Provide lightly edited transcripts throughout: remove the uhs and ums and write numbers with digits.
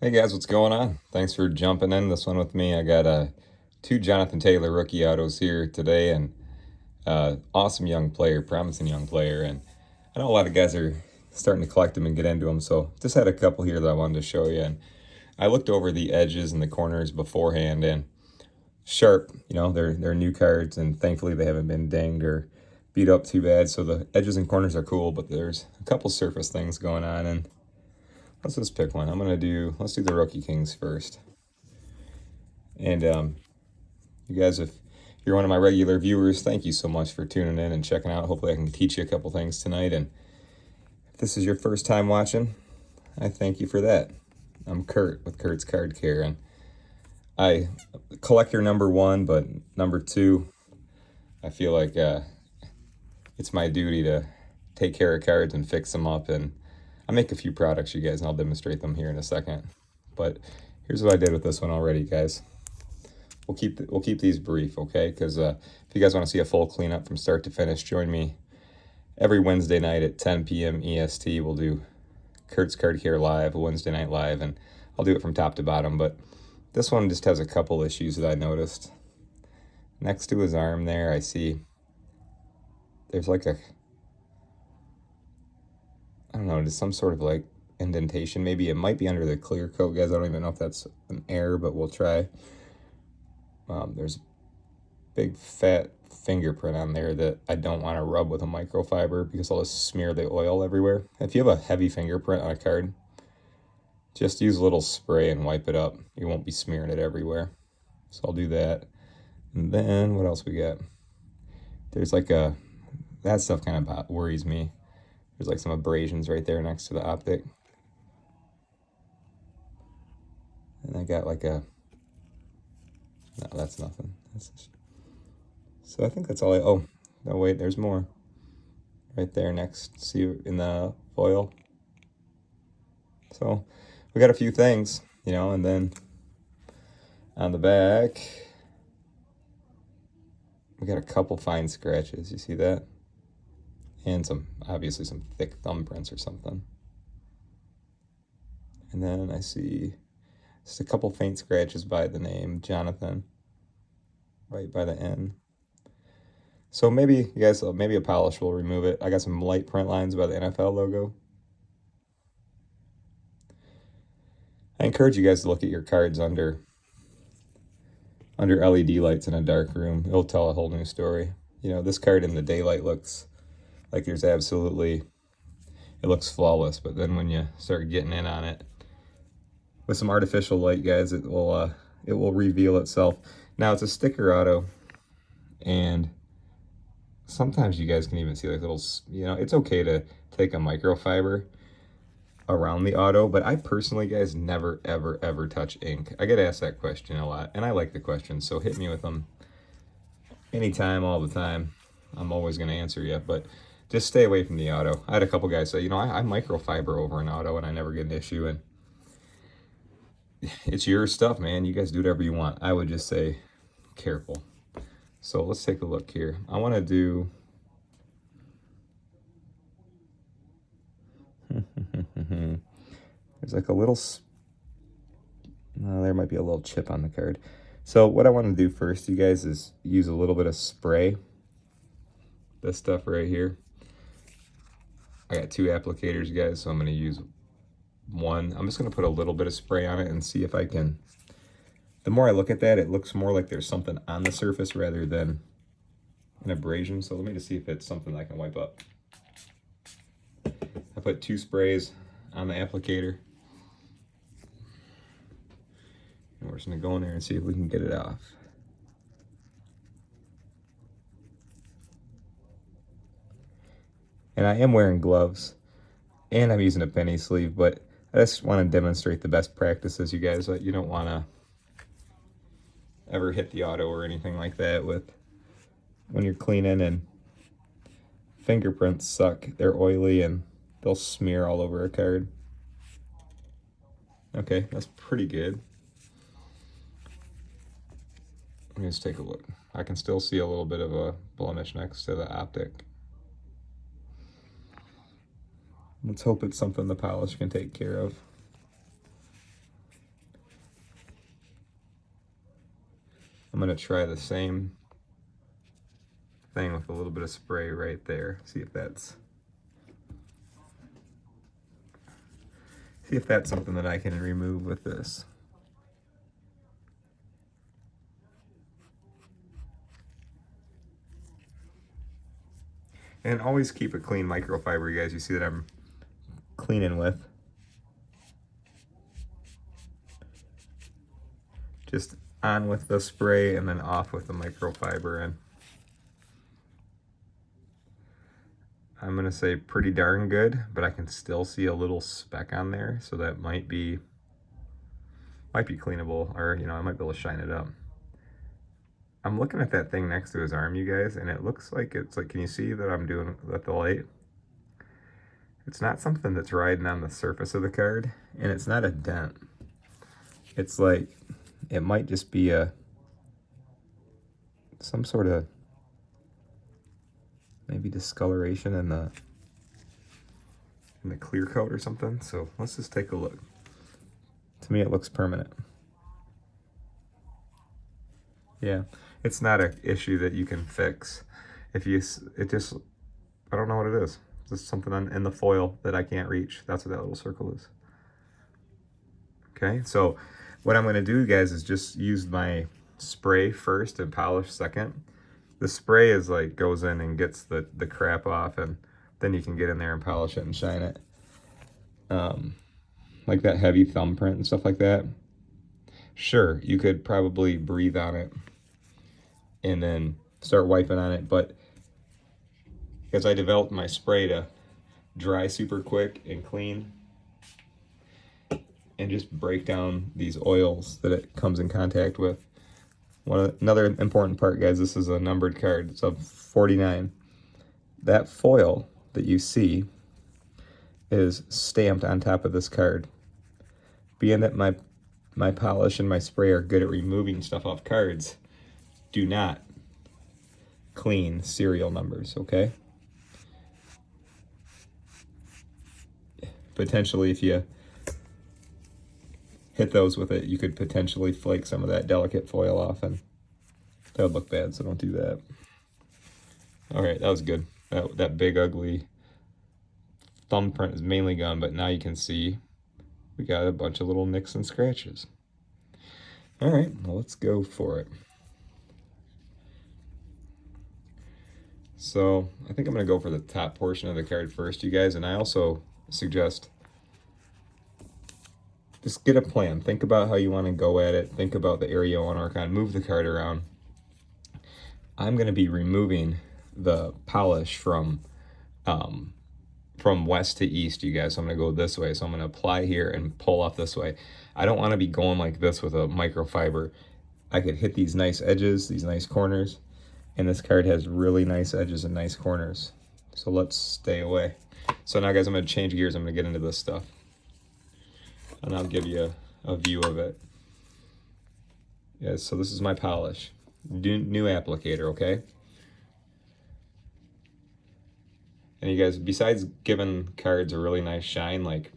Hey guys, what's going on? Thanks for jumping in this one with me. I got two Jonathan Taylor rookie autos here today, and awesome young player, promising young player. And I know a lot of guys are starting to collect them and get into them, so just had a couple here that I wanted to show you. And I looked over the edges and the corners beforehand, and sharp. They're new cards, and thankfully they haven't been dinged or beat up too bad. So the edges and corners are cool, but there's a couple surface things going on, and let's just pick one. Let's do the Rookie Kings first. And you guys, if you're one of my regular viewers, thank you so much for tuning in and checking out. Hopefully I can teach you a couple things tonight. And if this is your first time watching, I thank you for that. I'm Kurt with Kurt's Card Care, and I collector number one, but number two, I feel like it's my duty to take care of cards and fix them up. And I make a few products, you guys, and I'll demonstrate them here in a second. But here's what I did with this one already, guys. We'll keep these brief, okay? Because if you guys want to see a full cleanup from start to finish, join me every Wednesday night at 10 p.m. EST. We'll do Kurt's Card Care Live, a Wednesday night live, and I'll do it from top to bottom. But this one just has a couple issues that I noticed. Next to his arm there, I see there's like I don't know, just some sort of like indentation. Maybe it might be under the clear coat, guys. I don't even know if that's an error, but we'll try. There's a big fat fingerprint on there that I don't want to rub with a microfiber because I'll just smear the oil everywhere. If you have a heavy fingerprint on a card, just use a little spray and wipe it up. You won't be smearing it everywhere. So I'll do that. And then what else we got? There's like that stuff kind of worries me. There's like some abrasions right there next to the Optic. And I got like no, that's nothing. So I think that's all oh, no, wait, there's more. Right there next, see in the foil. So we got a few things, and then on the back, we got a couple fine scratches. You see that? And obviously some thick thumbprints or something. And then I see just a couple faint scratches by the name Jonathan, right by the N. So maybe you guys, maybe a polish will remove it. I got some light print lines by the NFL logo. I encourage you guys to look at your cards under LED lights in a dark room. It'll tell a whole new story. This card in the daylight looks like it looks flawless, but then when you start getting in on it with some artificial light, guys, it will reveal itself. Now it's a sticker auto, and sometimes you guys can even see like little, it's okay to take a microfiber around the auto, but I personally, guys, never, ever, ever touch ink. I get asked that question a lot, and I like the questions, so hit me with them anytime, all the time. I'm always going to answer you, but just stay away from the auto. I had a couple guys say, I microfiber over an auto, and I never get an issue, and it's your stuff, man. You guys do whatever you want. I would just say careful. So let's take a look here. I want to do there's like a little there might be a little chip on the card. So what I want to do first, you guys, is use a little bit of spray. This stuff right here. I got two applicators, guys, so I'm going to use one. I'm just going to put a little bit of spray on it and see if I can. The more I look at that, it looks more like there's something on the surface rather than an abrasion. So let me just see if it's something that I can wipe up. I put two sprays on the applicator. And we're just going to go in there and see if we can get it off. And I am wearing gloves, and I'm using a penny sleeve, but I just want to demonstrate the best practices, you guys. You don't want to ever hit the auto or anything like that when you're cleaning, and fingerprints suck. They're oily and they'll smear all over a card. Okay, that's pretty good. Let me just take a look. I can still see a little bit of a blemish next to the Optic. Let's hope it's something the polish can take care of. I'm going to try the same thing with a little bit of spray right there. See if that's something that I can remove with this. And always keep a clean microfiber, you guys. You see that I'm cleaning with. Just on with the spray and then off with the microfiber. And I'm gonna say pretty darn good, but I can still see a little speck on there, so that might be cleanable, or you know, I might be able to shine it up. I'm looking at that thing next to his arm, you guys, and it looks like it's like, can you see that I'm doing at the light? It's not something that's riding on the surface of the card, and it's not a dent. It's like, it might just be some sort of maybe discoloration in the clear coat or something. So let's just take a look. To me, it looks permanent. Yeah, it's not an issue that you can fix. I don't know what it is. It's just something in the foil that I can't reach. That's what that little circle is. Okay, so what I'm gonna do, guys, is just use my spray first and polish second. The spray is like, goes in and gets the crap off, and then you can get in there and polish it and shine it. Like that heavy thumbprint and stuff like that. Sure, you could probably breathe on it and then start wiping on it, but because I developed my spray to dry super quick and clean and just break down these oils that it comes in contact with. Another important part, guys, this is a numbered card. It's a 49. That foil that you see is stamped on top of this card. Being that my polish and my spray are good at removing stuff off cards, do not clean serial numbers, okay? Potentially, if you hit those with it, you could potentially flake some of that delicate foil off, and that would look bad, so don't do that. All right, that was good. That big ugly thumbprint is mainly gone, but now you can see we got a bunch of little nicks and scratches. All right, well, let's go for it. So I think I'm gonna go for the top portion of the card first, you guys, and I also suggest just get a plan. Think about how you want to go at it. Think about the area you want to work on. Move the card around. I'm going to be removing the polish from west to east, you guys. So I'm going to go this way. So I'm going to apply here and pull off this way. I don't want to be going like this with a microfiber. I could hit these nice edges, these nice corners, and this card has really nice edges and nice corners. So let's stay away. So now, guys, I'm going to change gears. I'm going to get into this stuff, and I'll give you a view of it. Yes, so this is my polish. New applicator, okay? And you guys, besides giving cards a really nice shine, like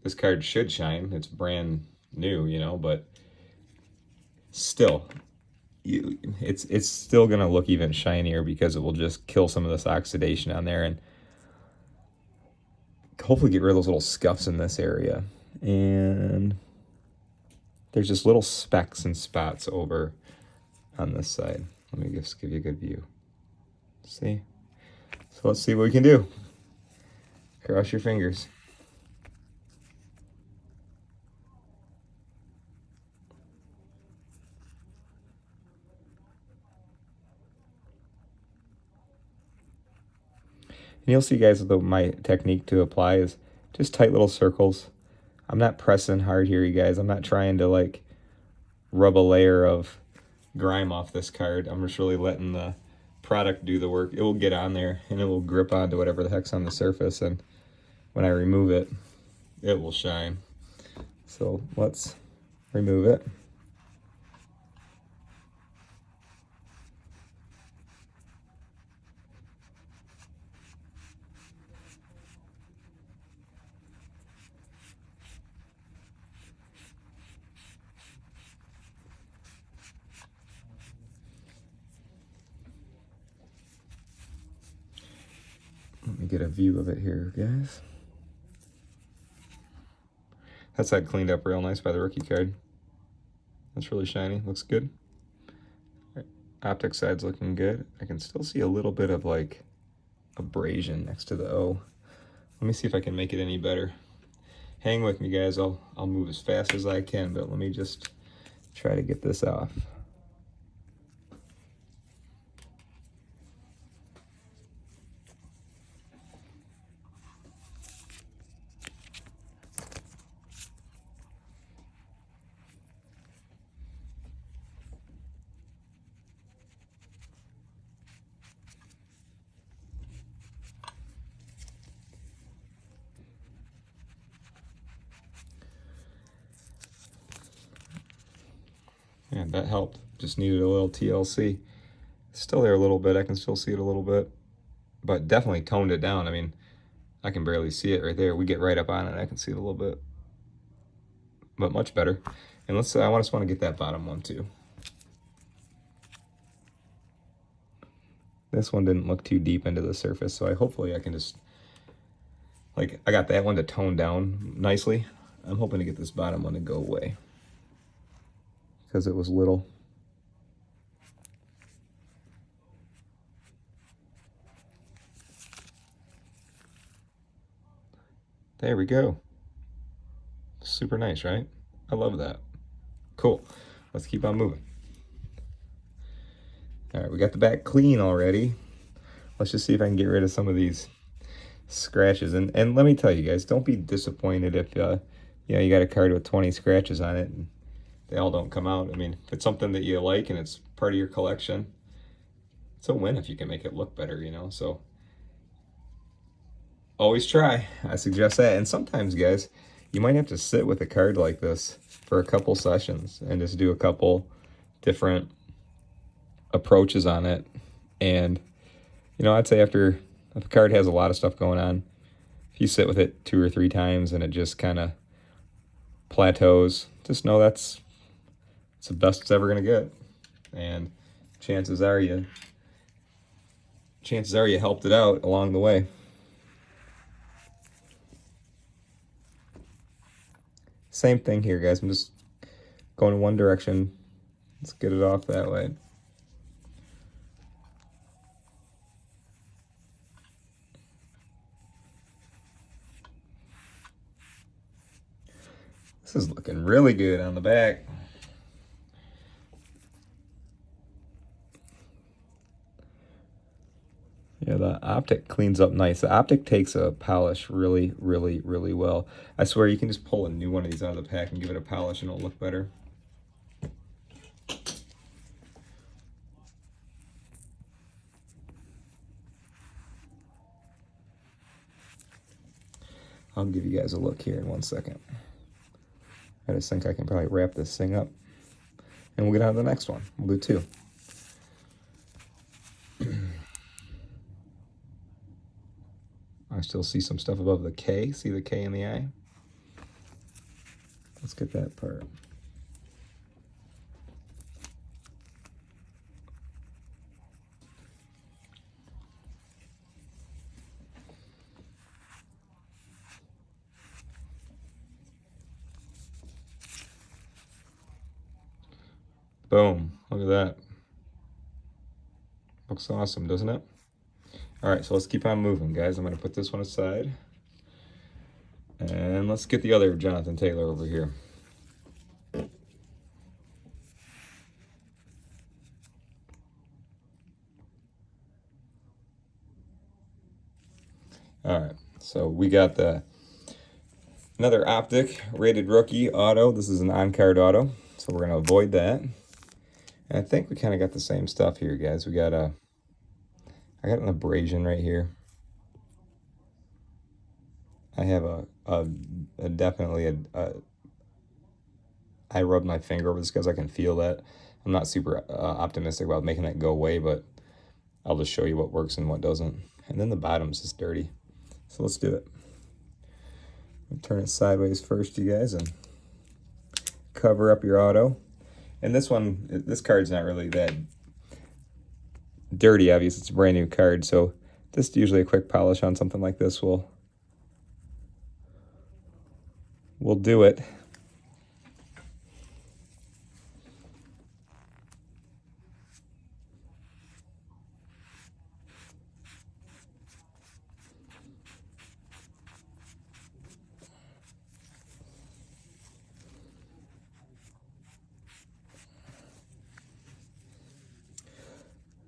this card should shine. It's brand new, you know, but still, it's still gonna look even shinier because it will just kill some of this oxidation on there and hopefully get rid of those little scuffs in this area. And there's just little specks and spots over on this side. Let me just give you a good view. See? So let's see what we can do. Cross your fingers. And you'll see, guys, my technique to apply is just tight little circles. I'm not pressing hard here, you guys. I'm not trying to like rub a layer of grime off this card. I'm just really letting the product do the work. It will get on there and it will grip onto whatever the heck's on the surface, and when I remove it, it will shine. So let's remove it. get a view of it here, guys. That's that cleaned up real nice by the rookie card. That's really shiny, looks good. Optic side's looking good. I can still see a little bit of like abrasion next to the O. Let me see if I can make it any better. Hang with me, guys. I'll move as fast as I can, but let me just try to get this off. And that helped. Just needed a little TLC. Still there a little bit. I can still see it a little bit, but definitely toned it down. I mean, I can barely see it right there. We get right up on it. I can see it a little bit, but much better. And let's. I just want to get that bottom one too. This one didn't look too deep into the surface, so hopefully I can just, like, I got that one to tone down nicely. I'm hoping to get this bottom one to go away because it was little. There we go. Super nice, right? I love that. Cool. Let's keep on moving. All right, we got the back clean already. Let's just see if I can get rid of some of these scratches. And let me tell you guys, don't be disappointed if you know, you got a card with 20 scratches on it and they all don't come out. I mean, if it's something that you like and it's part of your collection, it's a win if you can make it look better, you know. So always try. I suggest that. And sometimes, guys, you might have to sit with a card like this for a couple sessions and just do a couple different approaches on it. And, you know, I'd say after, if a card has a lot of stuff going on, if you sit with it 2 or 3 times and it just kind of plateaus, just know it's the best it's ever going to get. And chances are you helped it out along the way. Same thing here, guys. I'm just going in one direction. Let's get it off that way. This is looking really good on the back. Yeah, the Optic cleans up nice. The Optic takes a polish really, really, really well. I swear you can just pull a new one of these out of the pack and give it a polish and it'll look better. I'll give you guys a look here in 1 second. I just think I can probably wrap this thing up. And we'll get on to the next one. We'll do 2. I still see some stuff above the K. See the K in the eye? Let's get that part. Boom. Look at that. Looks awesome, doesn't it? All right, so let's keep on moving, guys. I'm going to put this one aside. And let's get the other Jonathan Taylor over here. All right, so we got another Optic rated rookie auto. This is an on-card auto, so we're going to avoid that. And I think we kind of got the same stuff here, guys. We got I got an abrasion right here. I have definitely I rubbed my finger over this because I can feel that. I'm not super optimistic about making that go away, but I'll just show you what works and what doesn't. And then the bottom's just dirty. So let's do it. Turn it sideways first, you guys, and cover up your auto. And this card's not really that dirty, obviously. It's a brand new card, so Just usually a quick polish on something like this will do it.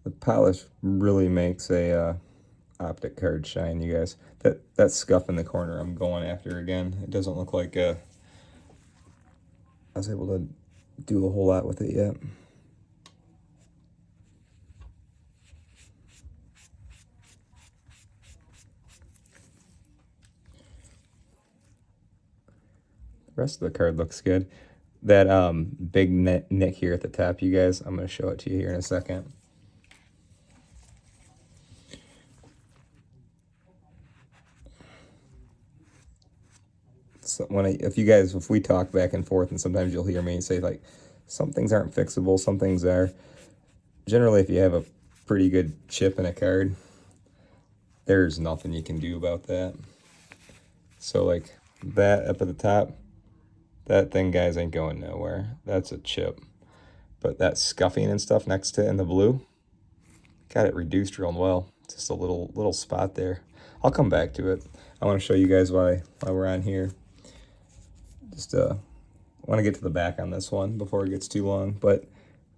The polish really makes a Optic card shine, you guys. That scuff in the corner I'm going after again. It doesn't look like I was able to do a whole lot with it yet. The rest of the card looks good. That big nick here at the top, you guys, I'm going to show it to you here in a second. So if we talk back and forth, and sometimes you'll hear me say like, some things aren't fixable, some things are. Generally, if you have a pretty good chip in a card, there's nothing you can do about that. So like that up at the top, that thing, guys, ain't going nowhere. That's a chip. But that scuffing and stuff next to it in the blue, got it reduced real well. Just a little spot there. I'll come back to it. I want to show you guys why we're on here. Just want to get to the back on this one before it gets too long. But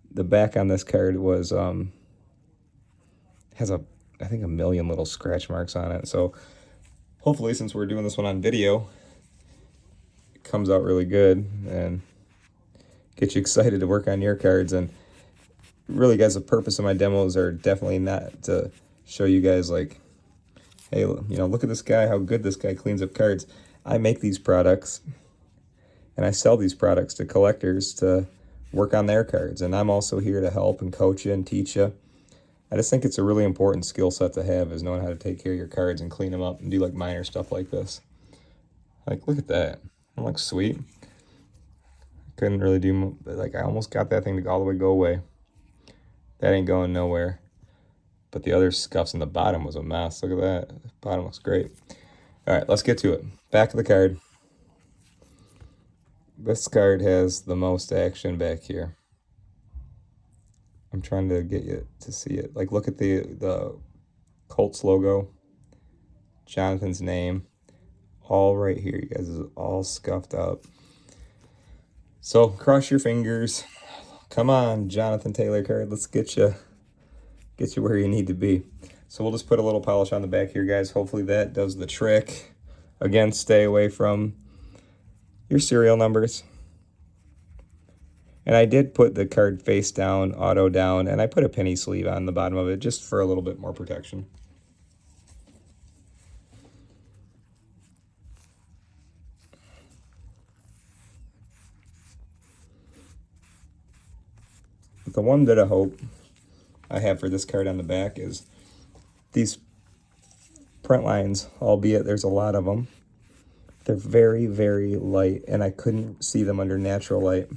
the back on this card was has I think a million little scratch marks on it. So hopefully, since we're doing this one on video, it comes out really good and get you excited to work on your cards. And really, guys, the purpose of my demos are definitely not to show you guys like, hey, you know, look at this guy, how good this guy cleans up cards. I make these products and I sell these products to collectors to work on their cards. And I'm also here to help and coach you and teach you. I just think it's a really important skill set to have, is knowing how to take care of your cards and clean them up and do like minor stuff like this. Like, look at that. That looks sweet. Couldn't really do, like, I almost got that thing to all the way go away. That ain't going nowhere. But the other scuffs in the bottom was a mess. Look at that. The bottom looks great. All right, let's get to it. Back of the card. This card has the most action back here. I'm trying to get you to see it. Like, look at the Colts logo, Jonathan's name, all right here. You guys, is all scuffed up. So cross your fingers. Come on, Jonathan Taylor card. Let's get you where you need to be. So we'll just put a little polish on the back here, guys. Hopefully that does the trick. Again, stay away from your serial numbers. And I did put the card face down, auto down, and I put a penny sleeve on the bottom of it just for a little bit more protection. The one bit of hope I have for this card on the back is these print lines, albeit there's a lot of them, they're very, very light, and I couldn't see them under natural light.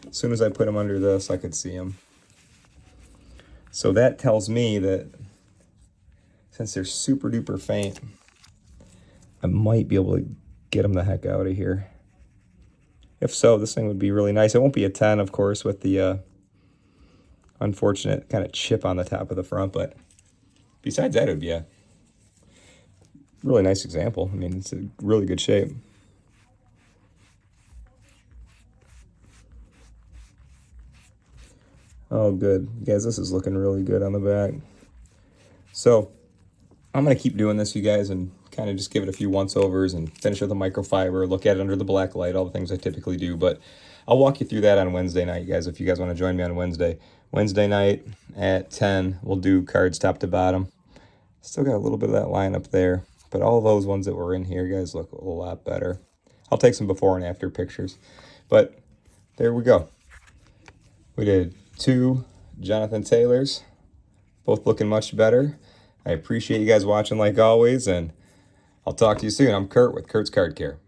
As soon as I put them under this, I could see them. So that tells me that since they're super duper faint, I might be able to get them the heck out of here. If so, this thing would be really nice. It won't be a 10, of course, with the unfortunate kind of chip on the top of the front, but besides that, it would be a really nice example. I mean, it's a really good shape. Oh, good. Guys, this is looking really good on the back. So I'm going to keep doing this, you guys, and kind of just give it a few once-overs and finish with a microfiber, look at it under the black light, all the things I typically do. But I'll walk you through that on Wednesday night, you guys, if you guys want to join me on Wednesday. Wednesday night at 10, we'll do cards top to bottom. Still got a little bit of that line up there, but all those ones that were in here, guys, look a lot better. I'll take some before and after pictures. But there we go. We did 2 Jonathan Taylors, both looking much better. I appreciate you guys watching like always, and I'll talk to you soon. I'm Kurt with Kurt's Card Care.